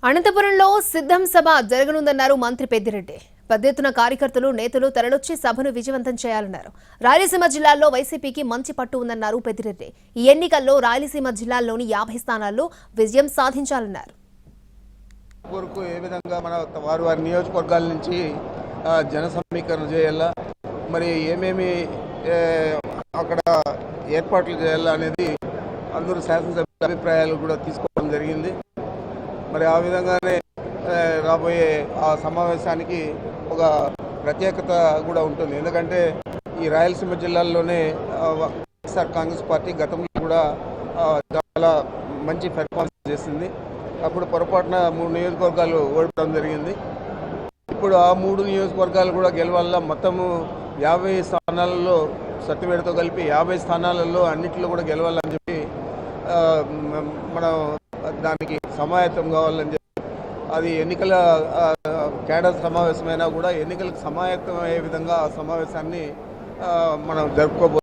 అనంతపురంలో సిద్ధం సభ జరగనుందన్నారు మంత్రి పెద్దిరెడ్డి. పెద్ద ఎత్తున కార్యకర్తలు నేతలు తరలొచ్చి సభను విజయవంతం చేయాలన్నారు. రాయలసీమ జిల్లాల్లో వైసీపీకి మంచి పట్టు ఉందన్నారు పెద్దిరెడ్డి. ఈ ఎన్నికల్లో రాయలసీమ జిల్లాల్లోని 50 స్థానాల్లో విజయం సాధించాలన్నారు. వరకు ఏ విధంగా మన వారి నియోజకవర్గాల నుంచి జన సమీకరణ చేయాలా, మరి ఏమేమి అక్కడ ఏర్పాట్లు చేయాలా అనేది అందరూ శాసనసభ్యుల అభిప్రాయాలు కూడా తీసుకోవడం జరిగింది. మరి ఆ విధంగానే రాబోయే ఆ సమావేశానికి ఒక ప్రత్యేకత కూడా ఉంటుంది. ఎందుకంటే ఈ రాయలసీమ జిల్లాల్లోనే వైఎస్ఆర్ కాంగ్రెస్ పార్టీ గతంలో కూడా చాలా మంచి పెర్ఫార్మెన్స్ చేసింది. అప్పుడు పొరపాటున 3 నియోజకవర్గాలు ఓడిపోవడం జరిగింది. ఇప్పుడు ఆ 3 నియోజకవర్గాలు కూడా గెలవాల. మొత్తము 50 స్థానాలలో సత్యవేడతో కలిపి 50 స్థానాలలో అన్నింటిలో కూడా గెలవాలని చెప్పి మనం దానికి సమాయత్తం కావాలని చెప్పి అది ఎన్నికల కేడర్ సమావేశమైనా కూడా ఎన్నికలకు సమాయత్తం అయ్యే విధంగా ఆ సమావేశాన్ని మనం జరుపుకోబోతున్నాం.